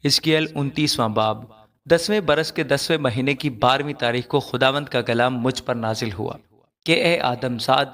حزقیل 29واں باب۔ 10ویں برس کے 10ویں مہینے کی 12ویں تاریخ کو خداوند کا کلام مجھ پر نازل ہوا کہ اے آدم زاد،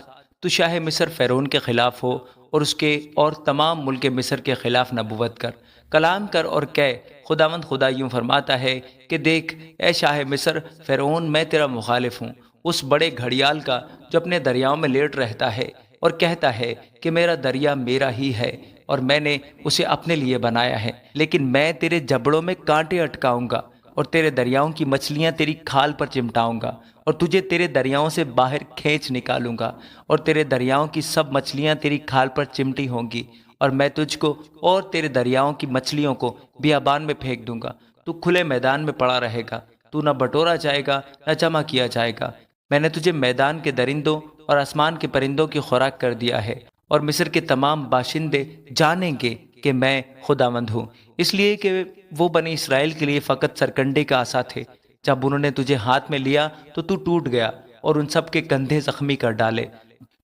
تو شاہ مصر فرعون کے خلاف ہو اور اس کے اور تمام ملک مصر کے خلاف نبوت کر، کلام کر اور کہہ، خداوند خدا یوں فرماتا ہے کہ دیکھ اے شاہ مصر فرعون، میں تیرا مخالف ہوں، اس بڑے گھڑیال کا جو اپنے دریاؤں میں لیٹ رہتا ہے اور کہتا ہے کہ میرا دریا میرا ہی ہے اور میں نے اسے اپنے لیے بنایا ہے، لیکن میں تیرے جبڑوں میں کانٹے اٹکاؤں گا اور تیرے دریاؤں کی مچھلیاں تیری کھال پر چمٹاؤں گا اور تجھے تیرے دریاؤں سے باہر کھینچ نکالوں گا اور تیرے دریاؤں کی سب مچھلیاں تیری کھال پر چمٹی ہوں گی، اور میں تجھ کو اور تیرے دریاؤں کی مچھلیوں کو بیابان میں پھینک دوں گا، تو کھلے میدان میں پڑا رہے گا، تو نہ بٹورا جائے گا نہ جمع کیا جائے گا۔ میں نے تجھے میدان کے درندوں اور آسمان کے پرندوں کی خوراک کر دیا ہے، اور مصر کے تمام باشندے جانیں گے کہ میں خداوند ہوں، اس لیے کہ وہ بنی اسرائیل کے لیے فقط سرکنڈے کا عصا تھے۔ جب انہوں نے تجھے ہاتھ میں لیا تو ٹوٹ گیا اور ان سب کے کندھے زخمی کر ڈالے۔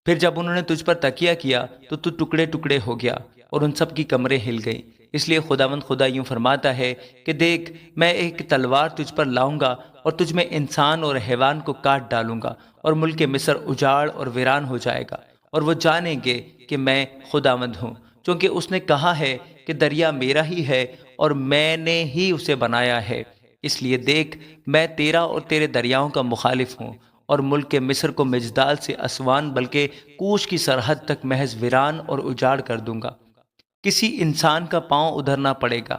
پھر جب انہوں نے تجھ پر تکیہ کیا تو ٹکڑے ٹکڑے ہو گیا اور ان سب کی کمریں ہل گئیں۔ اس لیے خداوند خدا یوں فرماتا ہے کہ دیکھ، میں ایک تلوار تجھ پر لاؤں گا اور تجھ میں انسان اور حیوان کو کاٹ ڈالوں گا، اور ملک مصر اجاڑ اور ویران ہو جائے گا، اور وہ جانیں گے کہ میں خداوند ہوں، چونکہ اس نے کہا ہے کہ دریا میرا ہی ہے اور میں نے ہی اسے بنایا ہے۔ اس لیے دیکھ، میں تیرا اور تیرے دریاؤں کا مخالف ہوں، اور ملک مصر کو مجدال سے اسوان بلکہ کوش کی سرحد تک محض ویران اور اجاڑ کر دوں گا۔ کسی انسان کا پاؤں ادھر نہ پڑے گا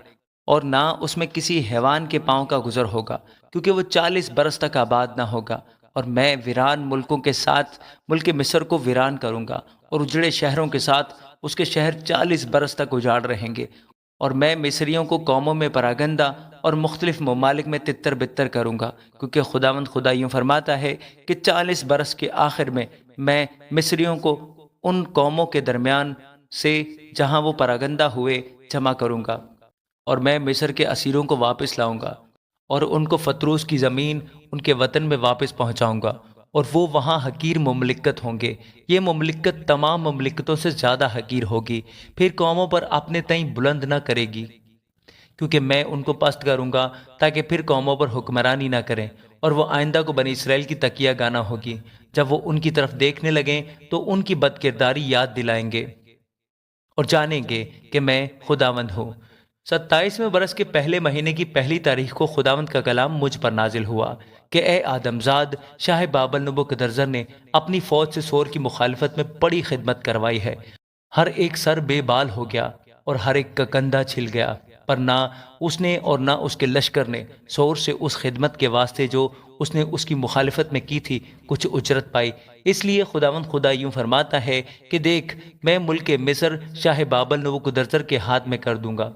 اور نہ اس میں کسی حیوان کے پاؤں کا گزر ہوگا، کیونکہ وہ 40 برس تک آباد نہ ہوگا، اور میں ویران ملکوں کے ساتھ ملک مصر کو ویران کروں گا، اور اجڑے شہروں کے ساتھ اس کے شہر 40 برس تک اجاڑ رہیں گے، اور میں مصریوں کو قوموں میں پراگندہ اور مختلف ممالک میں تتر بتر کروں گا، کیونکہ خداوند خدا یوں فرماتا ہے کہ 40 برس کے آخر میں مصریوں کو ان قوموں کے درمیان سے جہاں وہ پراگندہ ہوئے جمع کروں گا، اور میں مصر کے اسیروں کو واپس لاؤں گا اور ان کو فتروس کی زمین ان کے وطن میں واپس پہنچاؤں گا، اور وہ وہاں حقیر مملکت ہوں گے۔ یہ مملکت تمام مملکتوں سے زیادہ حقیر ہوگی، پھر قوموں پر اپنے تئیں بلند نہ کرے گی، کیونکہ میں ان کو پست کروں گا تاکہ پھر قوموں پر حکمرانی نہ کریں، اور وہ آئندہ کو بنی اسرائیل کی تکیہ گانا ہوگی۔ جب وہ ان کی طرف دیکھنے لگیں تو ان کی بد کرداری یاد دلائیں گے اور جانیں گے کہ میں خداوند ہوں۔ 27ویں برس کے پہلے مہینے کی پہلی تاریخ کو خداوند کا کلام مجھ پر نازل ہوا کہ اے آدم زاد، شاہ بابل نبوکدنضر نے اپنی فوج سے سور کی مخالفت میں بڑی خدمت کروائی ہے۔ ہر ایک سر بے بال ہو گیا اور ہر ایک کا کندھا چھل گیا، پر نہ اس نے اور نہ اس کے لشکر نے سور سے اس خدمت کے واسطے جو اس نے اس کی مخالفت میں کی تھی کچھ اجرت پائی۔ اس لیے خداوند خدا یوں فرماتا ہے کہ دیکھ، میں ملک مصر شاہ بابل نبوکدنضر کے ہاتھ میں کر دوں گا،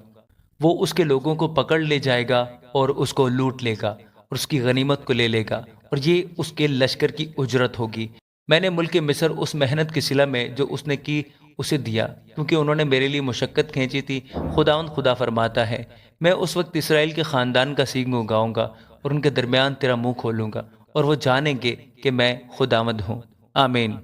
وہ اس کے لوگوں کو پکڑ لے جائے گا اور اس کو لوٹ لے گا اور اس کی غنیمت کو لے لے گا، اور یہ اس کے لشکر کی اجرت ہوگی۔ میں نے ملک مصر اس محنت کی صلہ میں جو اس نے کی اسے دیا، کیونکہ انہوں نے میرے لیے مشقت کھینچی تھی۔ خداوند خدا فرماتا ہے، میں اس وقت اسرائیل کے خاندان کا سینگ اگاؤں گا اور ان کے درمیان تیرا منہ کھولوں گا، اور وہ جانیں گے کہ میں خداوند ہوں۔ آمین۔